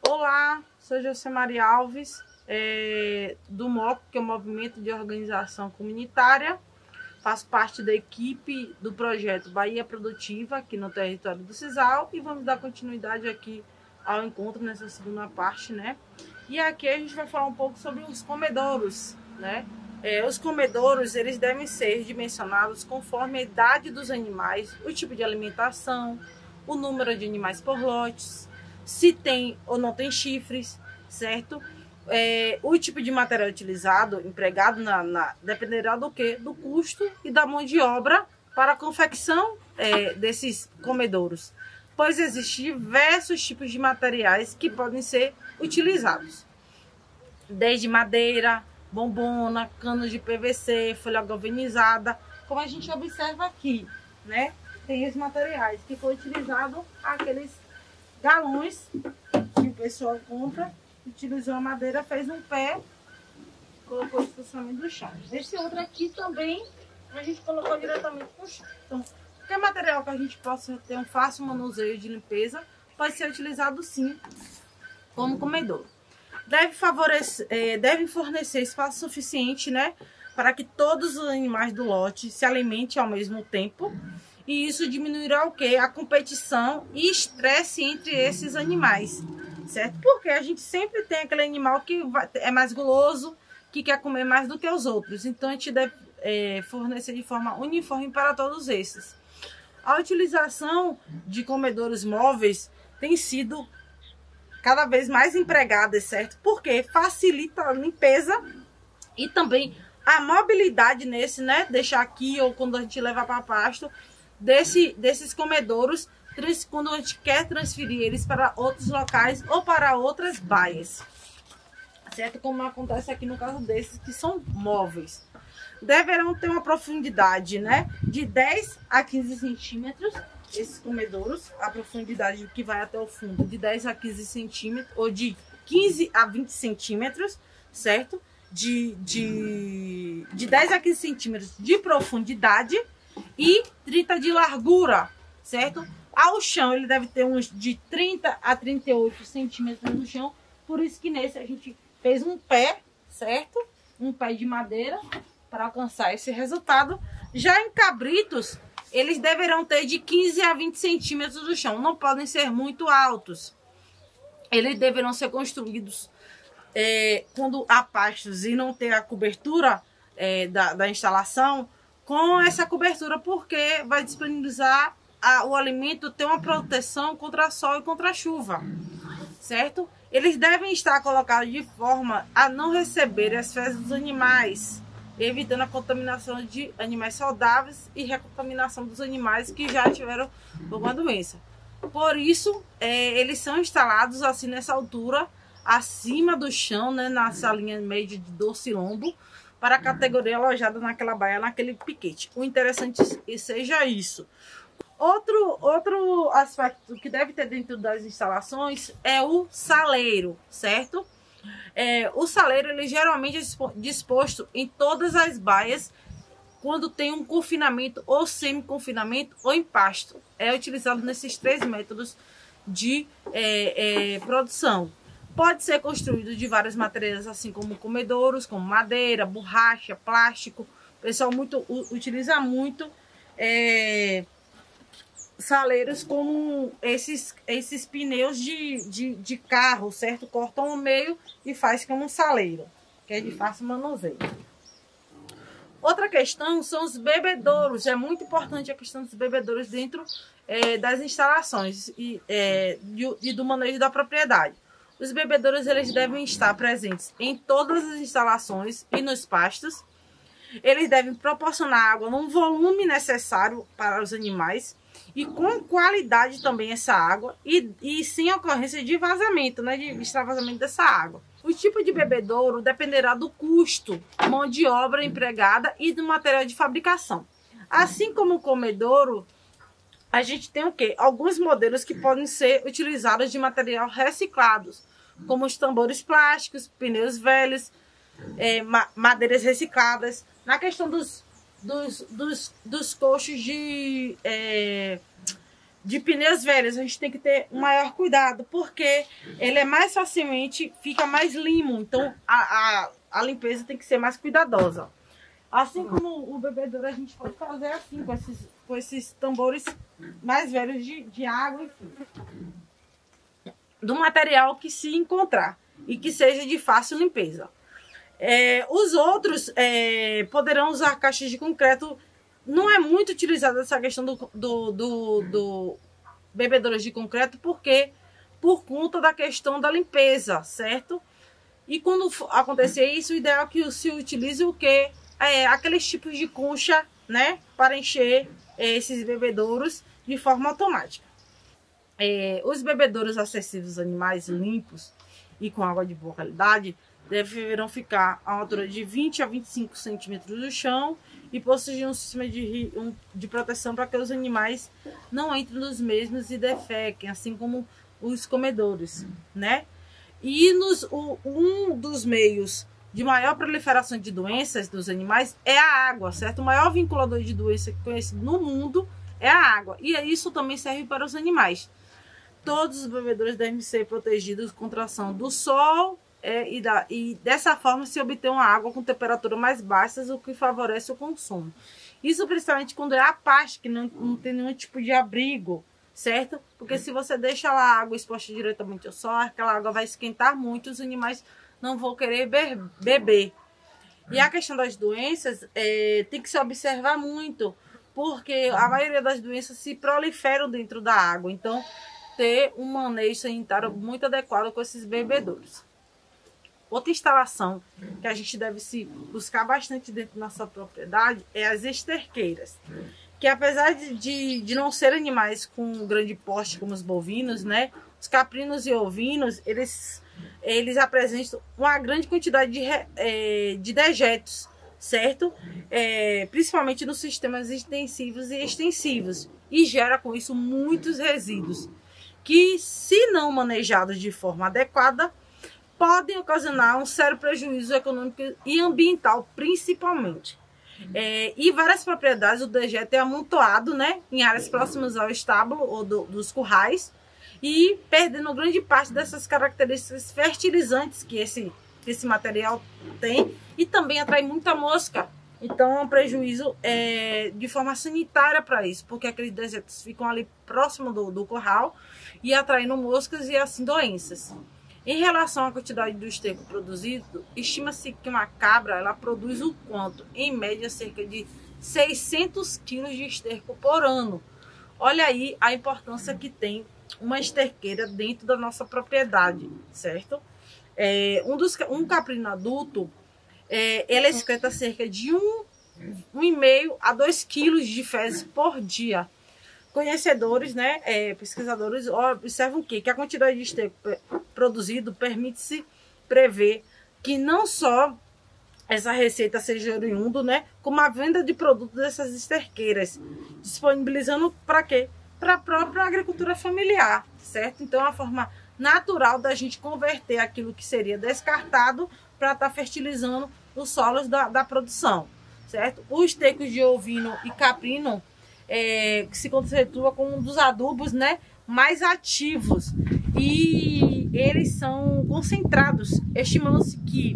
Olá, sou Josemaria Alves, do MOC, que é o Movimento de Organização Comunitária. Faço parte da equipe do projeto Bahia Produtiva, aqui no território do Cisal, e vamos dar continuidade aqui ao encontro nessa segunda parte, né? E aqui a gente vai falar um pouco sobre os comedouros, né? Os comedouros, eles devem ser dimensionados conforme a idade dos animais, o tipo de alimentação, o número de animais por lotes, se tem ou não tem chifres, certo? O tipo de material utilizado, empregado, dependerá do quê? Do custo e da mão de obra para a confecção desses comedouros, pois existem diversos tipos de materiais que podem ser utilizados, desde madeira, bombona, cano de PVC, folha galvanizada, como a gente observa aqui, né? Tem os materiais que foi utilizado, aqueles galões que o pessoal compra, utilizou a madeira, fez um pé, colocou o estacionamento do chão. Esse outro aqui também a gente colocou diretamente no chão. Então, qualquer material que a gente possa ter um fácil manuseio de limpeza pode ser utilizado sim como comedouro. Deve fornecer espaço suficiente, né, para que todos os animais do lote se alimentem ao mesmo tempo. E isso diminuirá o quê? A competição e estresse entre esses animais, certo? Porque a gente sempre tem aquele animal que é mais guloso, que quer comer mais do que os outros. Então a gente deve fornecer de forma uniforme para todos esses. A utilização de comedouros móveis tem sido cada vez mais empregada, certo? Porque facilita a limpeza e também a mobilidade nesse, né? Deixar aqui ou quando a gente levar para pasto, desses comedouros, quando a gente quer transferir eles para outros locais ou para outras baias, certo? Como acontece aqui no caso desses que são móveis. Deverão ter uma profundidade, né, de 10 a 15 centímetros, esses comedouros, a profundidade que vai até o fundo de 10 a 15 centímetros, ou de 15 a 20 centímetros, certo? De 10 a 15 centímetros de profundidade e 30 de largura, certo? Ao chão ele deve ter uns de 30 a 38 centímetros no chão, por isso que nesse a gente fez um pé, certo? Um pé de madeira para alcançar esse resultado. Já em cabritos, eles deverão ter de 15 a 20 centímetros do chão, não podem ser muito altos. Eles deverão ser construídos quando há pastos e não ter a cobertura da instalação, com essa cobertura, porque vai disponibilizar o alimento, ter uma proteção contra sol e contra a chuva, certo? Eles devem estar colocados de forma a não receber as fezes dos animais, evitando a contaminação de animais saudáveis e recontaminação dos animais que já tiveram alguma doença. Por isso, eles são instalados assim nessa altura, acima do chão, né, nessa linha média de dorso-lombo, para a categoria alojada naquela baia, naquele piquete. O interessante seja isso. Outro aspecto que deve ter dentro das instalações é o saleiro, certo? O saleiro ele geralmente é disposto em todas as baias quando tem um confinamento ou semi-confinamento ou em pasto. É utilizado nesses 3 métodos de produção. Pode ser construído de vários materiais, assim como comedouros, como madeira, borracha, plástico. O pessoal utiliza muito saleiros como esses pneus de carro, certo? Cortam ao meio e faz como um saleiro, que é de fácil manuseio. Outra questão são os bebedouros. É muito importante a questão dos bebedouros dentro das instalações e do manejo da propriedade. Os bebedouros eles devem estar presentes em todas as instalações e nos pastos. Eles devem proporcionar água num volume necessário para os animais e com qualidade também essa água e sem ocorrência de vazamento, né, de extravasamento dessa água. O tipo de bebedouro dependerá do custo, mão de obra empregada e do material de fabricação. Assim como o comedouro, a gente tem o quê? Alguns modelos que podem ser utilizados de material reciclados, como os tambores plásticos, pneus velhos, madeiras recicladas. Na questão dos coxos de pneus velhos. A gente tem que ter um maior cuidado, porque ele é mais facilmente, fica mais limo. Então a limpeza tem que ser mais cuidadosa. Assim como o bebedouro, a gente pode fazer assim, com esses tambores mais velhos de água, enfim. Do material que se encontrar e que seja de fácil limpeza. Os outros poderão usar caixas de concreto. Não é muito utilizada essa questão do bebedouro de concreto, porque por conta da questão da limpeza, certo? E quando acontecer isso, o ideal é que se utilize o quê? Aqueles tipos de concha, né? Para encher esses bebedouros de forma automática. Os bebedouros acessíveis aos animais limpos e com água de boa qualidade deverão ficar a uma altura de 20 a 25 centímetros do chão e possuir um sistema de proteção para que os animais não entrem nos mesmos e defequem, assim como os comedores, né? E um dos meios de maior proliferação de doenças dos animais é a água, certo? O maior vinculador de doença conhecido no mundo é a água. E isso também serve para os animais. Todos os bebedouros devem ser protegidos contra a ação do sol e dessa forma se obter uma água com temperatura mais baixa, o que favorece o consumo. Isso principalmente quando é a pasto, que não tem nenhum tipo de abrigo, certo? Porque se você deixa a água exposta diretamente ao sol, aquela água vai esquentar muito, os animais não vão querer beber. E a questão das doenças tem que se observar muito, porque a maioria das doenças se proliferam dentro da água. Então, ter um manejo sanitário muito adequado com esses bebedouros. Outra instalação que a gente deve se buscar bastante dentro da nossa propriedade é as esterqueiras. Que apesar de não ser animais com grande porte como os bovinos, né? Os caprinos e ovinos, eles apresentam uma grande quantidade de dejetos, certo? Principalmente nos sistemas intensivos e extensivos. E gera com isso muitos resíduos, que se não manejados de forma adequada, podem ocasionar um sério prejuízo econômico e ambiental, principalmente. E várias propriedades, o dejeto é amontoado, né, em áreas próximas ao estábulo ou dos currais, e perdendo grande parte dessas características fertilizantes que esse material tem, e também atrai muita mosca. Então é um prejuízo de forma sanitária para isso, porque aqueles dejetos ficam ali próximo do curral e atraindo moscas e assim doenças. Em relação à quantidade do esterco produzido, estima-se que uma cabra ela produz o quanto? Em média, cerca de 600 quilos de esterco por ano. Olha aí a importância que tem uma esterqueira dentro da nossa propriedade, certo? Um caprino adulto, ela excreta cerca de 1,5 a 2 quilos de fezes por dia. Conhecedores, né, pesquisadores, observam que a quantidade de esterco produzido permite-se prever que não só essa receita seja oriunda, né, como a venda de produtos dessas esterqueiras, disponibilizando para quê? Para a própria agricultura familiar, certo? Então é uma forma natural da gente converter aquilo que seria descartado para estar fertilizando os solos da produção, certo? Os estercos de ovino e caprino que se constitui como um dos adubos, né, mais ativos, e eles são concentrados, estimando-se que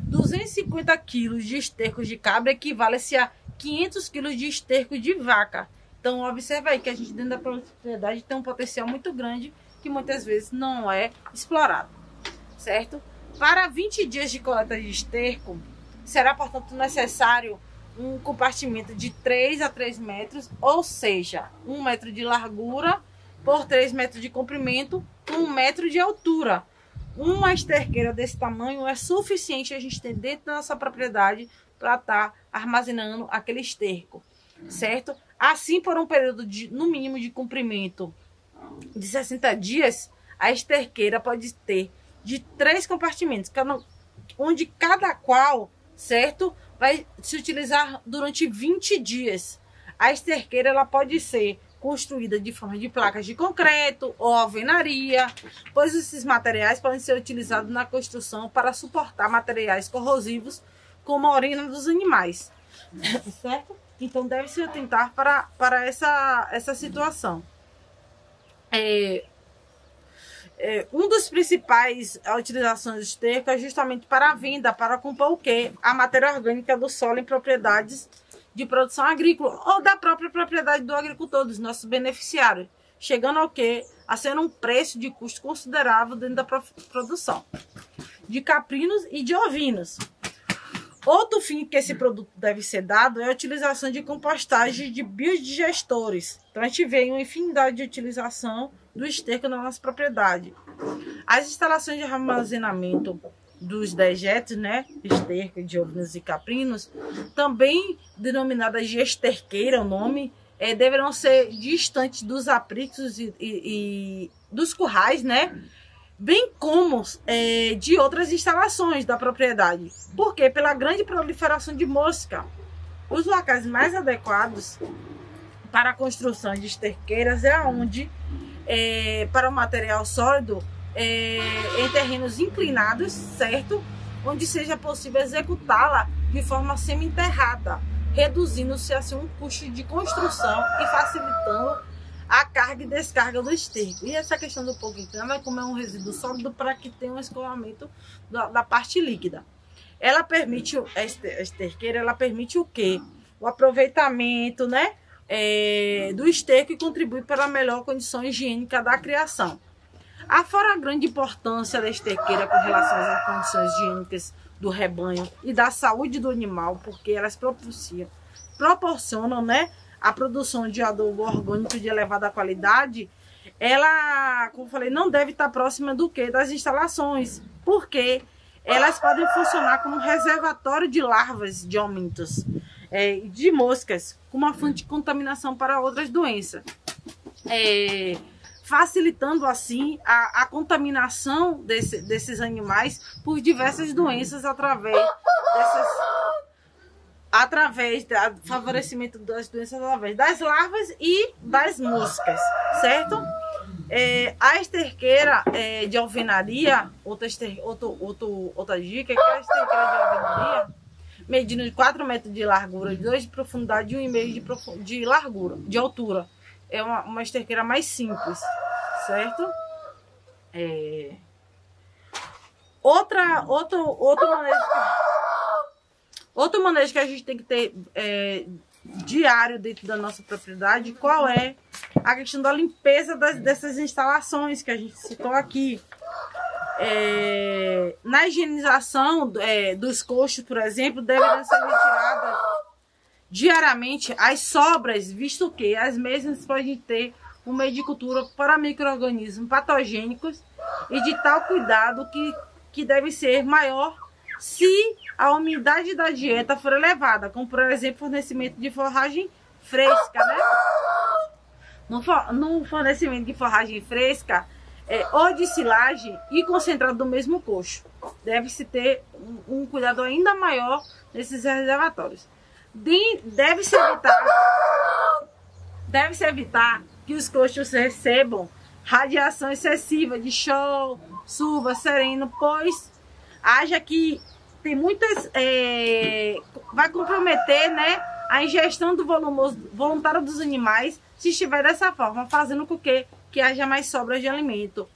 250 quilos de esterco de cabra equivale-se a 500 quilos de esterco de vaca. Então observa aí que a gente dentro da propriedade tem um potencial muito grande que muitas vezes não é explorado, certo? Para 20 dias de coleta de esterco, será portanto necessário um compartimento de 3 a 3 metros, ou seja, 1 metro de largura por 3 metros de comprimento, 1 metro de altura. Uma esterqueira desse tamanho é suficiente a gente ter dentro da nossa propriedade para estar armazenando aquele esterco, certo? Assim, por um período no mínimo de comprimento de 60 dias, a esterqueira pode ter de 3 compartimentos, onde cada qual, certo, vai se utilizar durante 20 dias. A esterqueira ela pode ser construída de forma de placas de concreto ou alvenaria, pois esses materiais podem ser utilizados na construção para suportar materiais corrosivos como a urina dos animais, certo? Então, deve-se atentar para essa situação. Um dos principais utilizações do esterco é justamente para a venda, para compor o quê? A matéria orgânica do solo em propriedades de produção agrícola ou da própria propriedade do agricultor, dos nossos beneficiários, chegando ao quê? A ser um preço de custo considerável dentro da produção de caprinos e de ovinos. Outro fim que esse produto deve ser dado é a utilização de compostagem de biodigestores. Então, a gente vê uma infinidade de utilização do esterco na nossa propriedade. As instalações de armazenamento dos dejetos, né, esterco de ovinos e caprinos, também denominadas de esterqueira, o nome, deverão ser distantes dos apriscos e dos currais, né, bem como de outras instalações da propriedade. Porque pela grande proliferação de mosca, os locais mais adequados para a construção de esterqueiras é onde, para o material sólido, em terrenos inclinados, certo? Onde seja possível executá-la de forma semi-enterrada, reduzindo-se assim um custo de construção e facilitando a carga e descarga do esterco. E essa questão do pouco interno é como é um resíduo sólido para que tenha um escoamento da parte líquida. Ela permite, a esterqueira, ela permite o quê? O aproveitamento, né, do esterco e contribui para a melhor condição higiênica da criação. Afora a grande importância da esterqueira com relação às condições higiênicas do rebanho e da saúde do animal, porque elas proporcionam, né, a produção de adubo orgânico de elevada qualidade, ela, como eu falei, não deve estar próxima do que? Das instalações, porque elas podem funcionar como reservatório de larvas de aumentos, de moscas, com uma fonte de contaminação para outras doenças, facilitando assim a contaminação desses animais por diversas doenças através do favorecimento das doenças através das larvas e das moscas, certo? A esterqueira de alvenaria, outra dica, é que a esterqueira de alvenaria, medindo de 4 metros de largura, 2 de profundidade e 1,5 de largura, de altura. É uma esterqueira mais simples, certo? Outro manejo que a gente tem que ter diário dentro da nossa propriedade, qual é a questão da limpeza dessas instalações que a gente citou aqui. Na higienização dos coxos, por exemplo, devem ser retiradas diariamente as sobras, visto que as mesmas podem ter um meio de cultura para micro-organismos patogênicos e de tal cuidado que deve ser maior se a umidade da dieta for elevada, como por exemplo fornecimento de forragem fresca, né? No fornecimento de forragem fresca ou de silagem e concentrado do mesmo coxo, deve-se ter um cuidado ainda maior nesses reservatórios. Deve-se evitar que os coxos recebam radiação excessiva de sol, chuva, sereno, pois haja que tem muitas vai comprometer, né, a ingestão do voluntário dos animais se estiver dessa forma, fazendo com que haja mais sobras de alimento.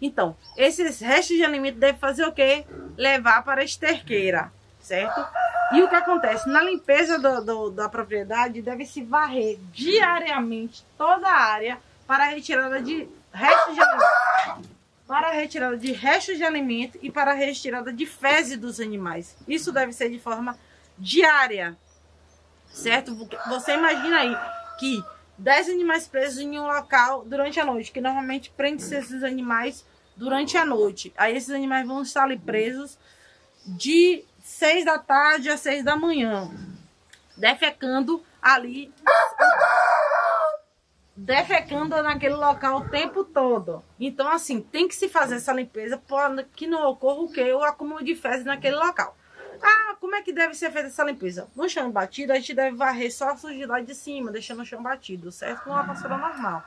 Então, esses restos de alimento devem fazer o quê? Levar para a esterqueira, certo? E o que acontece? Na limpeza da propriedade, deve-se varrer diariamente toda a área para a retirada de restos de alimento. Para a retirada de restos de alimento e para a retirada de fezes dos animais. Isso deve ser de forma diária, certo? Você imagina aí que 10 animais presos em um local durante a noite, que normalmente prende-se esses animais durante a noite. Aí esses animais vão estar ali presos de 6 da tarde a 6 da manhã, defecando ali, naquele local o tempo todo. Então, assim, tem que se fazer essa limpeza para que não ocorra o acúmulo de fezes naquele local. Como é que deve ser feita essa limpeza? No chão batido, a gente deve varrer só a sujidade de cima, deixando o chão batido, certo? Com uma vassoura normal.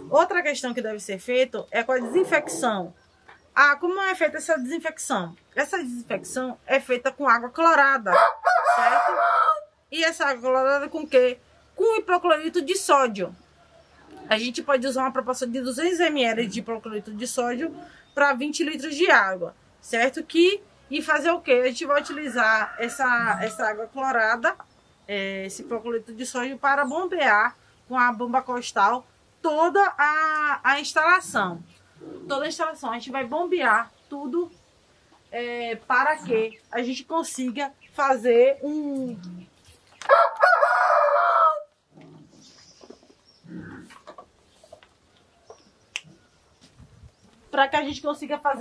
Outra questão que deve ser feita é com a desinfecção. Como é feita essa desinfecção? Essa desinfecção é feita com água clorada, certo? E essa água clorada com o quê? Com hipoclorito de sódio. A gente pode usar uma proporção de 200 ml de hipoclorito de sódio para 20 litros de água, certo? E fazer o quê? A gente vai utilizar essa água clorada, esse hipoclorito de sódio, para bombear com a bomba costal toda a instalação. Toda a instalação. A gente vai bombear tudo para que a gente consiga fazer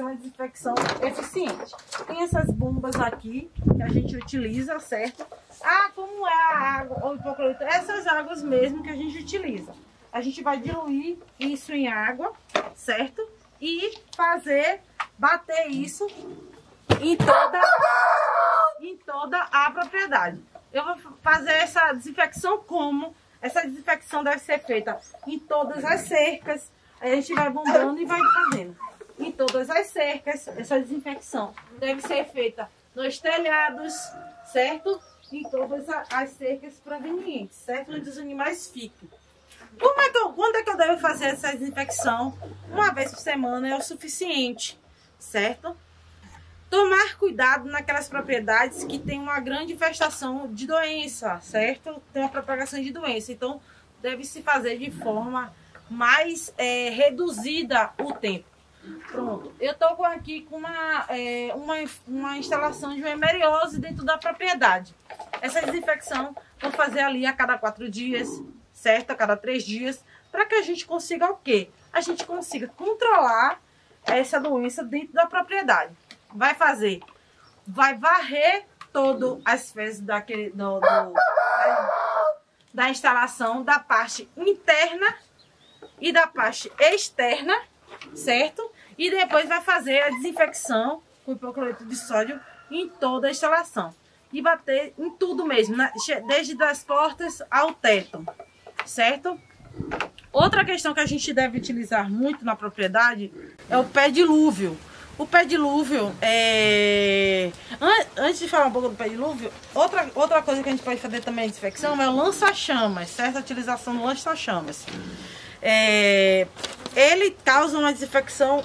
uma desinfecção eficiente. Tem essas bombas aqui que a gente utiliza, certo? Ah, como é a água, o hipoclorito? Essas águas mesmo que a gente utiliza. A gente vai diluir isso em água, certo? E bater isso em toda a propriedade. Eu vou fazer essa desinfecção como? Essa desinfecção deve ser feita em todas as cercas. Aí a gente vai bombando e vai fazendo. Em todas as cercas, essa desinfecção deve ser feita nos telhados, certo? Em todas as cercas provenientes, certo? Onde os animais ficam. Quando é que eu devo fazer essa desinfecção? Uma vez por semana é o suficiente, certo? Tomar cuidado naquelas propriedades que tem uma grande infestação de doença, certo? Tem uma propagação de doença, então deve se fazer de forma mais reduzida o tempo. Pronto, eu estou aqui com uma instalação de uma hemeriose dentro da propriedade. Essa desinfecção vou fazer ali a cada 4 dias, certo? A cada 3 dias, para que a gente consiga o quê? A gente consiga controlar essa doença dentro da propriedade. Vai varrer todas as fezes da instalação, da parte interna e da parte externa, certo? E depois vai fazer a desinfecção com hipoclorito de sódio em toda a instalação. E bater em tudo mesmo, né? Desde as portas ao teto, certo? Outra questão que a gente deve utilizar muito na propriedade é o pé dilúvio. O pé dilúvio Antes de falar um pouco do pé dilúvio, outra coisa que a gente pode fazer também a desinfecção é o lança-chamas, certo? A utilização do lança-chamas. Ele causa uma desinfecção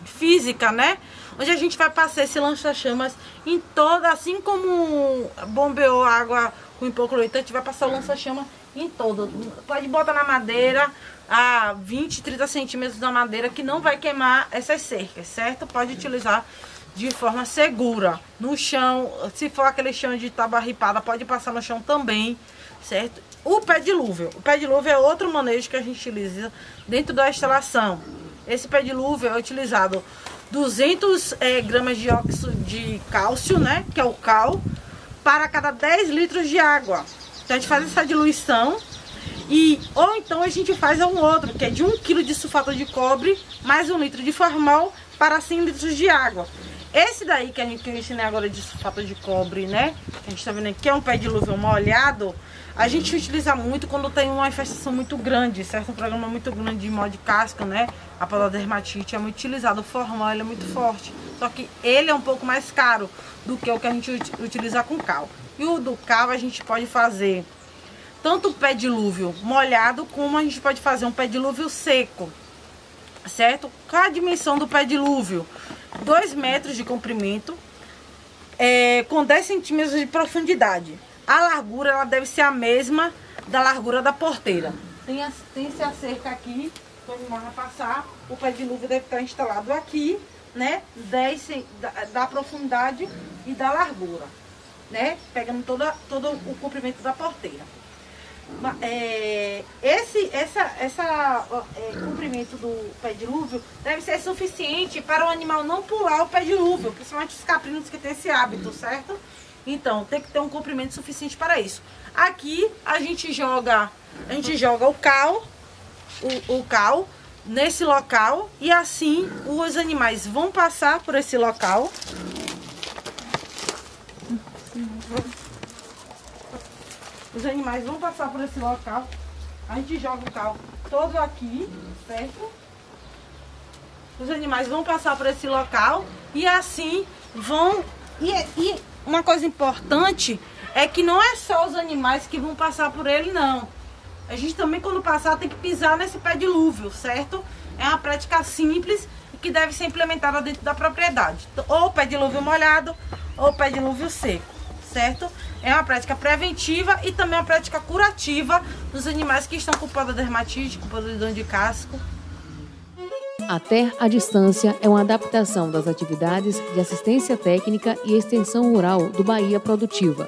física, né? Onde a gente vai passar esse lança-chamas em toda, assim como bombeou água com hipoclorito, a gente vai passar o lança-chamas em todo. Pode botar na madeira a 20, 30 centímetros da madeira, que não vai queimar essas cercas, certo? Pode utilizar de forma segura. No chão, se for aquele chão de tábua ripada, pode passar no chão também, certo? O pé dilúvio. O pé dilúvio é outro manejo que a gente utiliza dentro da instalação. Esse pé dilúvio é utilizado 200 gramas de óxido de cálcio, né? Que é o cal, para cada 10 litros de água. Então a gente faz essa diluição. Ou então a gente faz um outro, que é de 1 kg de sulfato de cobre mais 1 litro de formol para 100 litros de água. Esse daí que eu ensinei agora de sulfato de cobre, né? A gente tá vendo aqui, é um pé dilúvio molhado. A gente utiliza muito quando tem uma infestação muito grande, certo? Um programa muito grande de mó de casca, né? A pseudodermatite é muito utilizado. O formol, ele é muito forte. Só que ele é um pouco mais caro do que o que a gente utiliza com cal. E o do cal a gente pode fazer tanto o pé dilúvio molhado, como a gente pode fazer um pé dilúvio seco, certo? Qual a dimensão do pé dilúvio? 2 metros de comprimento, com 10 centímetros de profundidade. A largura, ela deve ser a mesma da largura da porteira. Tem-se a cerca aqui, quando o animal vai passar, o pé dilúvio deve estar instalado aqui, né? 10 da profundidade e da largura, né? Pegando todo o comprimento da porteira. Comprimento do pé dilúvio deve ser suficiente para o animal não pular o pé dilúvio, principalmente os caprinos que tem esse hábito, certo? Então tem que ter um comprimento suficiente para isso. Aqui a gente joga o cal nesse local, e assim os animais vão passar por esse local. Os animais vão passar por esse local. A gente joga o cal todo aqui, certo? Os animais vão passar por esse local e assim vão... E uma coisa importante é que não é só os animais que vão passar por ele, não. A gente também, quando passar, tem que pisar nesse pé dilúvio, certo? É uma prática simples e que deve ser implementada dentro da propriedade. Ou pé dilúvio molhado, ou pé dilúvio seco, certo? É uma prática preventiva e também uma prática curativa dos animais que estão com pododermatite, com podridão de casco. A TER à Distância é uma adaptação das atividades de assistência técnica e extensão rural do Bahia Produtiva,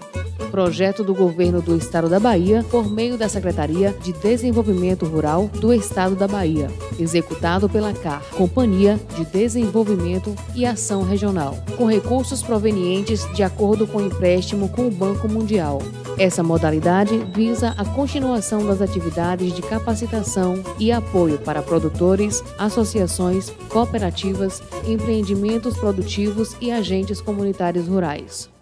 projeto do Governo do Estado da Bahia por meio da Secretaria de Desenvolvimento Rural do Estado da Bahia, executado pela CAR, Companhia de Desenvolvimento e Ação Regional, com recursos provenientes de acordo com o empréstimo com o Banco Mundial. Essa modalidade visa a continuação das atividades de capacitação e apoio para produtores, associações, cooperativas, empreendimentos produtivos e agentes comunitários rurais.